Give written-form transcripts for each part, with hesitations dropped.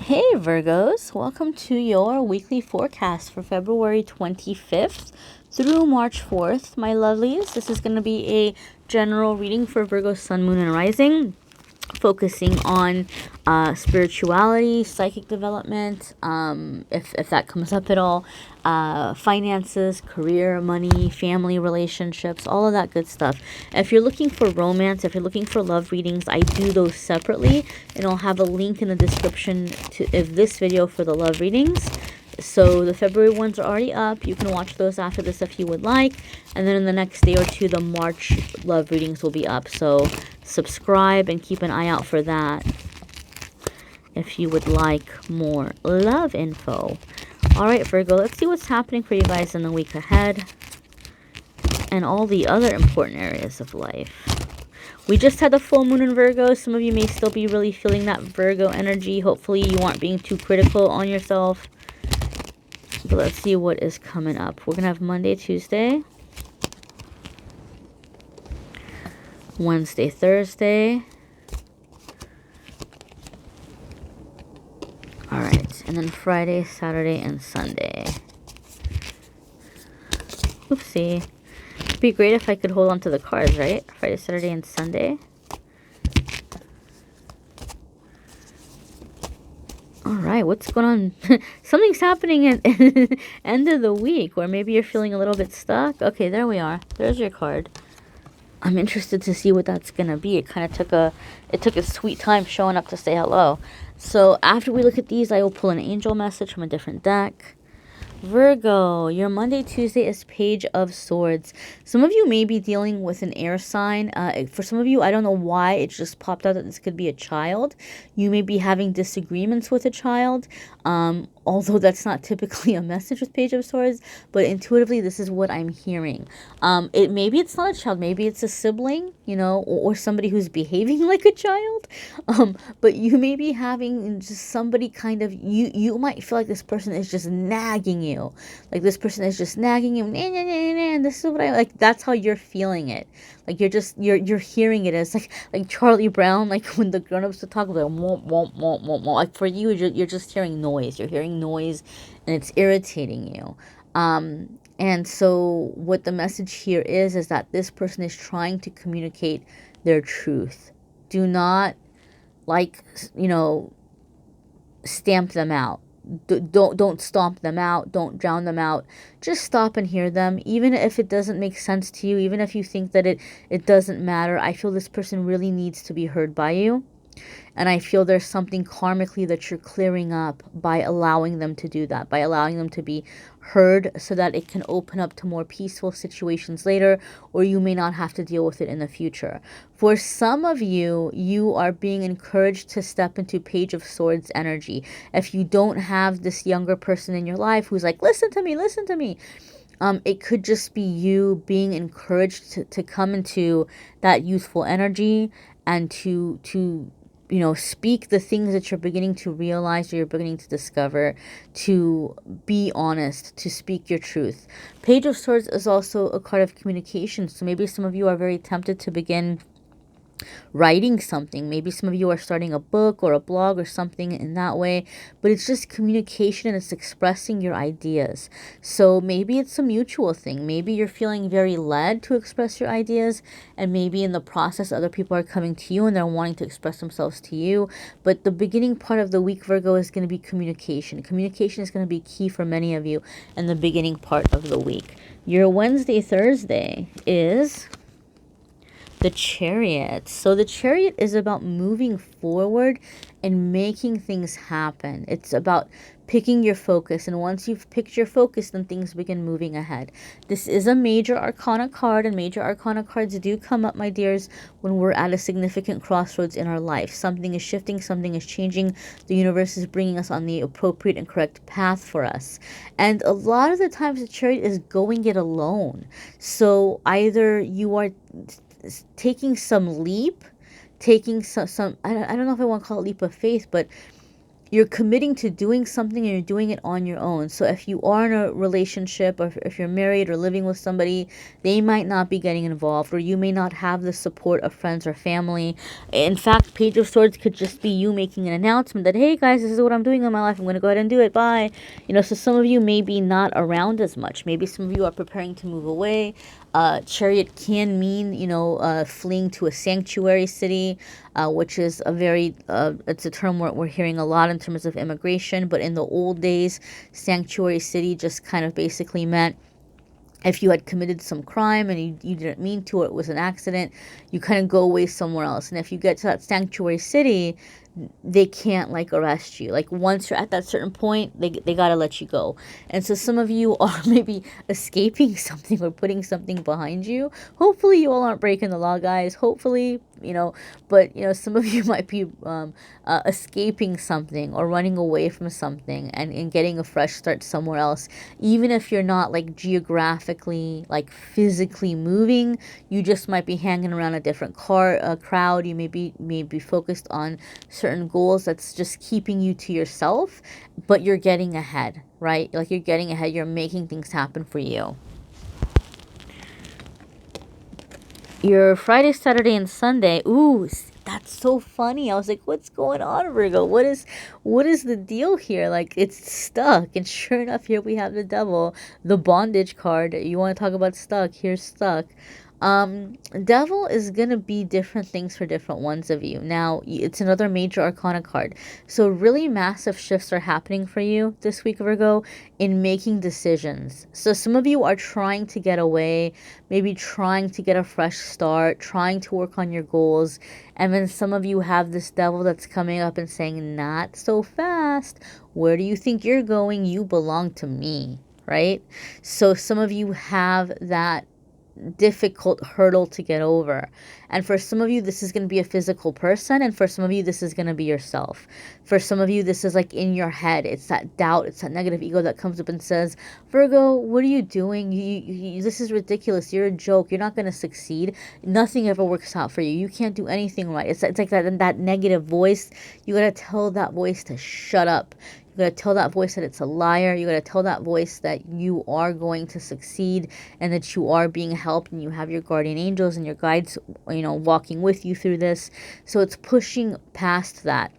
Hey Virgos, welcome to your weekly forecast for February 25th through March 4th, my lovelies. This is going to be a general reading for Virgo Sun, Moon, and Rising, focusing on spirituality, psychic development, if that comes up at all, finances, career, money, family relationships, all of that good stuff. If you're looking for romance, if you're looking for love readings, I do those separately, and I'll have a link in the description of this video for the love readings. So the February ones are already up. You can watch those after this if you would like. And then in the next day or two, the March love readings will be up. So subscribe and keep an eye out for that if you would like more love info. All right, Virgo, let's see what's happening for you guys in the week ahead and all the other important areas of life. We just had the full moon in Virgo. Some of you may still be really feeling that Virgo energy. Hopefully you aren't being too critical on yourself. But let's see what is coming up. We're going to have Monday, Tuesday, Wednesday, Thursday. All right. And then Friday, Saturday, and Sunday. Oopsie. It'd be great if I could hold on to the cards, right? Friday, Saturday, and Sunday. All right, what's going on? Something's happening at end of the week, or maybe you're feeling a little bit stuck. Okay, there we are. There's your card. I'm interested to see what that's gonna be. It kind of took a sweet time showing up to say hello. So after we look at these, I will pull an angel message from a different deck. Virgo, your Monday, Tuesday is Page of Swords. Some of you may be dealing with an air sign. For some of you, I don't know why, it just popped out that this could be a child. You may be having disagreements with a child, although that's not typically a message with Page of Swords, but intuitively, this is what I'm hearing. Maybe it's not a child, maybe it's a sibling, you know, or somebody who's behaving like a child. But you may be having just somebody kind of, you might feel like this person is just nagging you. Like this person is just nagging you. Nah, nah, nah, nah, nah, this is what I like. That's how you're feeling it. Like you're hearing it as like Charlie Brown, like when the grown-ups would talk, like womp, womp, womp, womp, womp. Like for you, you're just hearing noise. You're hearing noise and it's irritating you. And so what the message here is that this person is trying to communicate their truth. Do not, like, you know, stamp them out. Don't stomp them out. Don't drown them out. Just stop and hear them. Even if it doesn't make sense to you, even if you think that it doesn't matter, I feel this person really needs to be heard by you. And I feel there's something karmically that you're clearing up by allowing them to do that, by allowing them to be heard so that it can open up to more peaceful situations later, or you may not have to deal with it in the future. For some of you, you are being encouraged to step into Page of Swords energy. If you don't have this younger person in your life who's like, listen to me, listen to me. It could just be you being encouraged to come into that youthful energy and to you know, speak the things that you're beginning to realize or you're beginning to discover, to be honest, to speak your truth. Page of Swords is also a card of communication. So maybe some of you are very tempted to begin writing something. Maybe some of you are starting a book or a blog or something in that way, but it's just communication and it's expressing your ideas. So maybe it's a mutual thing. Maybe you're feeling very led to express your ideas, and maybe in the process other people are coming to you and they're wanting to express themselves to you. But the beginning part of the week, Virgo, is going to be communication. Communication is going to be key for many of you in the beginning part of the week. Your Wednesday, Thursday is the Chariot. So the Chariot is about moving forward and making things happen. It's about picking your focus, and once you've picked your focus, then things begin moving ahead. This is a major arcana card, and major arcana cards do come up, my dears, when we're at a significant crossroads in our life. Something is shifting, something is changing. The universe is bringing us on the appropriate and correct path for us. And a lot of the times the Chariot is going it alone. So either you are taking some leap, taking some I don't know if I want to call it leap of faith, but you're committing to doing something and you're doing it on your own. So if you are in a relationship, or if you're married or living with somebody, they might not be getting involved, or you may not have the support of friends or family. In fact, Page of Swords could just be you making an announcement that, hey guys, this is what I'm doing in my life. I'm going to go ahead and do it. Bye. So some of you may be not around as much. Maybe some of you are preparing to move away. Chariot can mean, fleeing to a sanctuary city, which is a very, it's a term we're hearing a lot in terms of immigration. But in the old days, sanctuary city just kind of basically meant if you had committed some crime and you didn't mean to, or it was an accident, you kind of go away somewhere else. And if you get to that sanctuary city, they can't arrest you. Once you're at that certain point, they got to let you go. And so some of you are maybe escaping something or putting something behind you. Hopefully you all aren't breaking the law, guys. Hopefully, but some of you might be escaping something or running away from something and getting a fresh start somewhere else. Even if you're not geographically, physically moving, you just might be hanging around a different crowd. You may be focused on certain goals that's just keeping you to yourself, but you're getting ahead, right? You're getting ahead, you're making things happen for you. Your Friday, Saturday, and Sunday, ooh, that's so funny. I was like, what's going on, Virgo? What is the deal here? It's stuck. And sure enough, here we have the devil, the bondage card. You want to talk about stuck? Here's stuck. Devil is going to be different things for different ones of you. Now, it's another major arcana card. So really massive shifts are happening for you this week, Virgo, in making decisions. So some of you are trying to get away, maybe trying to get a fresh start, trying to work on your goals. And then some of you have this devil that's coming up and saying, not so fast. Where do you think you're going? You belong to me, right? So some of you have that difficult hurdle to get over. And for some of you, this is going to be a physical person. And for some of you, this is going to be yourself. For some of you, this is in your head. It's that doubt. It's that negative ego that comes up and says, Virgo, what are you doing? This is ridiculous. You're a joke. You're not going to succeed. Nothing ever works out for you. You can't do anything right. It's like that negative voice. You got to tell that voice to shut up. You got to tell that voice that it's a liar. You got to tell that voice that you are going to succeed and that you are being helped and you have your guardian angels and your guides, walking with you through this. So it's pushing past that.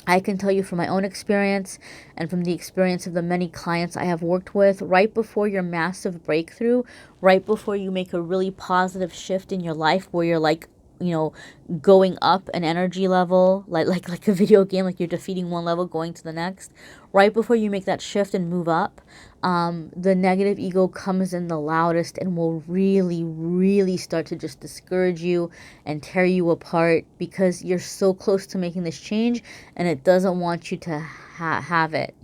I can tell you from my own experience and from the experience of the many clients I have worked with, right before your massive breakthrough, right before you make a really positive shift in your life where you're going up an energy level, like a video game, you're defeating one level, going to the next. Right before you make that shift and move up, the negative ego comes in the loudest and will really, really start to just discourage you and tear you apart because you're so close to making this change and it doesn't want you to have it.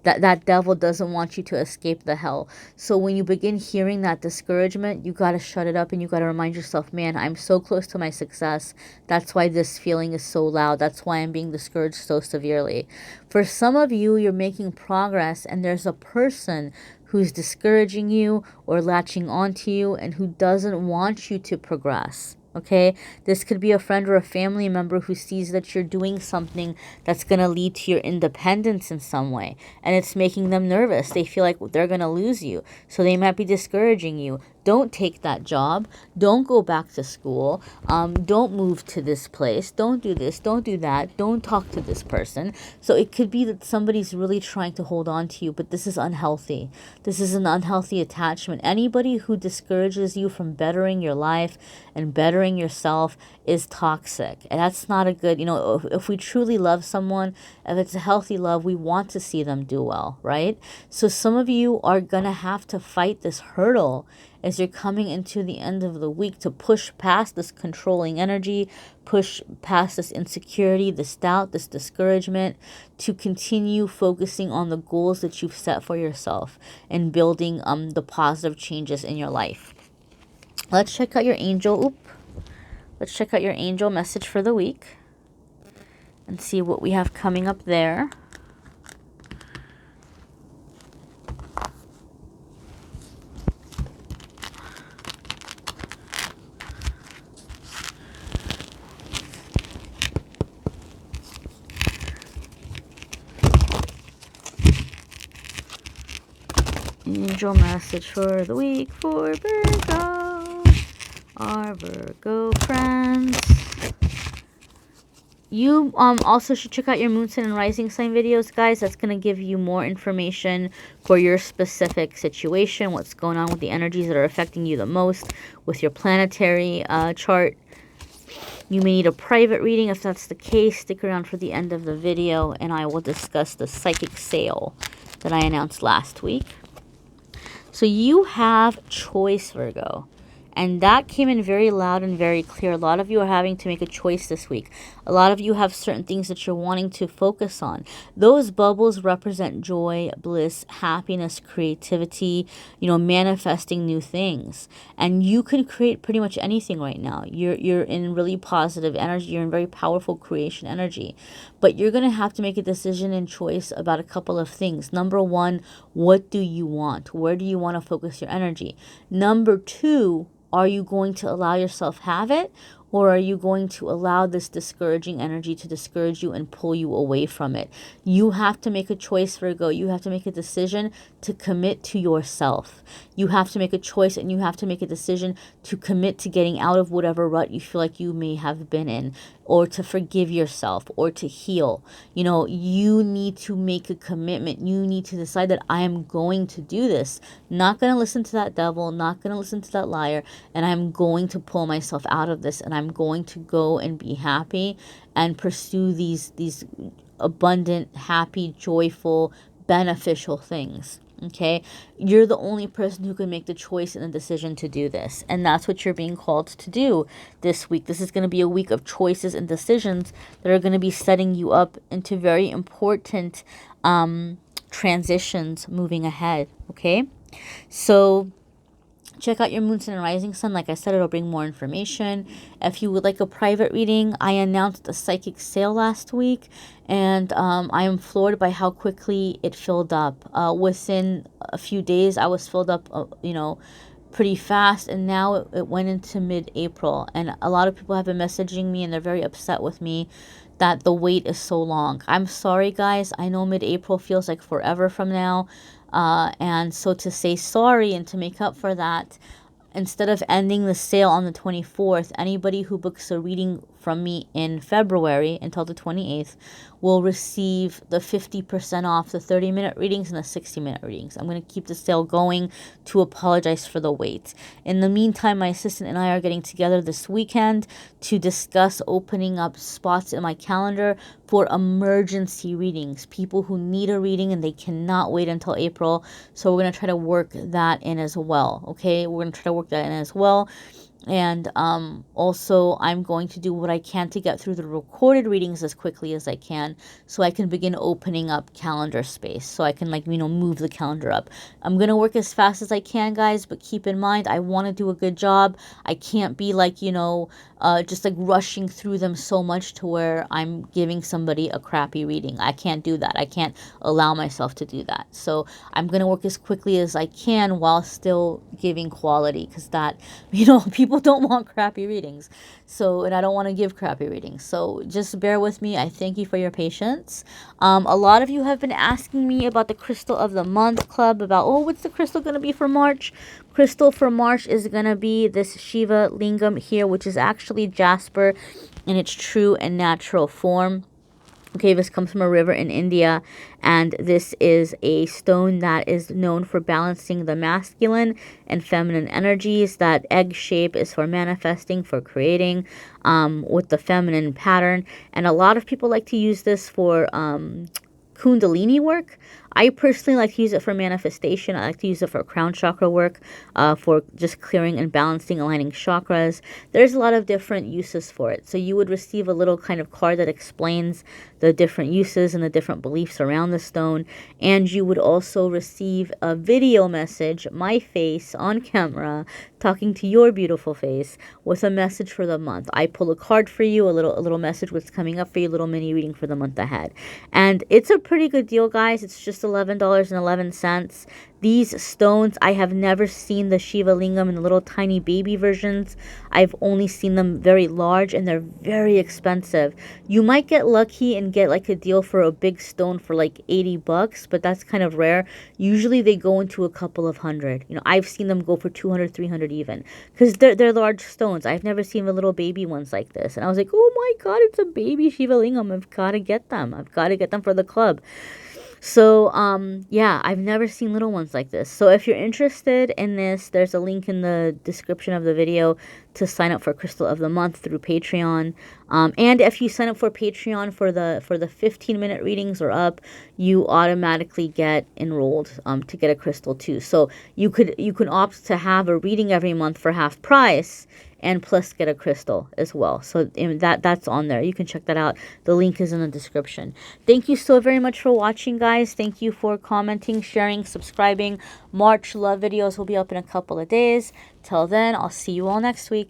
That devil doesn't want you to escape the hell. So when you begin hearing that discouragement, you got to shut it up and you got to remind yourself, man, I'm so close to my success. That's why this feeling is so loud. That's why I'm being discouraged so severely. For some of you, you're making progress and there's a person who's discouraging you or latching onto you and who doesn't want you to progress. Okay, this could be a friend or a family member who sees that you're doing something that's going to lead to your independence in some way. And it's making them nervous. They feel like they're going to lose you. So they might be discouraging you. Don't take that job. Don't go back to school. Don't move to this place. Don't do this. Don't do that. Don't talk to this person. So it could be that somebody's really trying to hold on to you, but this is unhealthy. This is an unhealthy attachment. Anybody who discourages you from bettering your life and bettering yourself is toxic. And that's not a good, if we truly love someone, if it's a healthy love, we want to see them do well, right? So some of you are going to have to fight this hurdle as you're coming into the end of the week to push past this controlling energy, push past this insecurity, this doubt, this discouragement, to continue focusing on the goals that you've set for yourself and building the positive changes in your life. Let's check out your angel. Let's check out your angel message for the week and see what we have coming up there. Angel message for the week for Virgo. Our Virgo friends. You also should check out your moon sign and rising sign videos, guys. That's going to give you more information for your specific situation, what's going on with the energies that are affecting you the most with your planetary chart. You may need a private reading. If that's the case, stick around for the end of the video, and I will discuss the psychic sale that I announced last week. So you have choice, Virgo. And that came in very loud and very clear. A lot of you are having to make a choice this week. A lot of you have certain things that you're wanting to focus on. Those bubbles represent joy, bliss, happiness, creativity, you know, manifesting new things. And you can create pretty much anything right now. You're in really positive energy. You're in very powerful creation energy. But you're going to have to make a decision and choice about a couple of things. Number one, what do you want? Where do you want to focus your energy? Number two, are you going to allow yourself have it, or are you going to allow this discouraging energy to discourage you and pull you away from it? You have to make a choice, Virgo. You have to make a decision to commit to yourself. You have to make a choice, and you have to make a decision to commit to getting out of whatever rut you feel like you may have been in, or to forgive yourself, or to heal. You know, you need to make a commitment. You need to decide that I am going to do this. Not going to listen to that devil, not going to listen to that liar, and I'm going to pull myself out of this, and I'm going to go and be happy and pursue these abundant, happy, joyful, beneficial things. Okay, you're the only person who can make the choice and the decision to do this, and that's what you're being called to do this week. This is going to be a week of choices and decisions that are going to be setting you up into very important transitions moving ahead. Okay, so check out your moon sign and rising sun. Like I said, it'll bring more information. If you would like a private reading, I announced a psychic sale last week, and I am floored by how quickly it filled up. Within a few days, I was filled up, you know, pretty fast, and now it went into mid-April. And a lot of people have been messaging me, and they're very upset with me that the wait is so long. I'm sorry, guys. I know mid-April feels like forever from now. And so to say sorry and to make up for that, instead of ending the sale on the 24th, anybody who books a reading from me in February until the 28th will receive the 50% off the 30-minute readings and the 60-minute readings. I'm going to keep the sale going to apologize for the wait. In the meantime, my assistant and I are getting together this weekend to discuss opening up spots in my calendar for emergency readings, people who need a reading and they cannot wait until April. So we're going to try to work that in as well. Okay, we're going to try to work that in as well. And also, I'm going to do what I can to get through the recorded readings as quickly as I can, so I can begin opening up calendar space, so I can, like, you know, move the calendar up. I'm going to work as fast as I can, guys, but keep in mind, I want to do a good job. I can't be, like, you know, just, like, rushing through them so much to where I'm giving somebody a crappy reading. I can't do that. I can't allow myself to do that. So I'm going to work as quickly as I can while still giving quality, because that, you know, people don't want crappy readings. So, and I don't want to give crappy readings. So just bear with me. I thank you for your patience. A lot of you have been asking me about the Crystal of the Month Club, about, oh, what's the crystal going to be for March? Crystal for March is going to be this Shiva Lingam here, which is actually jasper in its true and natural form. Okay, this comes from a river in India, and this is a stone that is known for balancing the masculine and feminine energies. That egg shape is for manifesting, for creating, with the feminine pattern. And a lot of people like to use this for Kundalini work. I personally like to use it for manifestation. I like to use it for crown chakra work, for just clearing and balancing, aligning chakras. There's a lot of different uses for it. So you would receive a little kind of card that explains the different uses and the different beliefs around the stone. And you would also receive a video message, my face on camera, talking to your beautiful face with a message for the month. I pull a card for you, a little message what's coming up for you, a little mini reading for the month ahead. And it's a pretty good deal, guys. It's just $11.11. These stones, I have never seen the Shiva Lingam in the little tiny baby versions. I've only seen them very large, and they're very expensive. You might get lucky and get like a deal for a big stone for like 80 bucks, but that's kind of rare. Usually they go into a couple of hundred. You know, I've seen them go for 200, 300 even, because they're large stones. I've never seen the little baby ones like this. And I was like, oh my God, it's a baby Shiva Lingam. I've got to get them. I've got to get them for the club. So, yeah, I've never seen little ones like this. So if you're interested in this, there's a link in the description of the video to sign up for Crystal of the Month through Patreon. And if you sign up for Patreon for the 15-minute readings or up, you automatically get enrolled to get a crystal too. So you can opt to have a reading every month for half price, and plus get a crystal as well. So that's on there. You can check that out. The link is in the description. Thank you so very much for watching, guys. Thank you for commenting, sharing, subscribing. March love videos will be up in a couple of days. Till then, I'll see you all next week.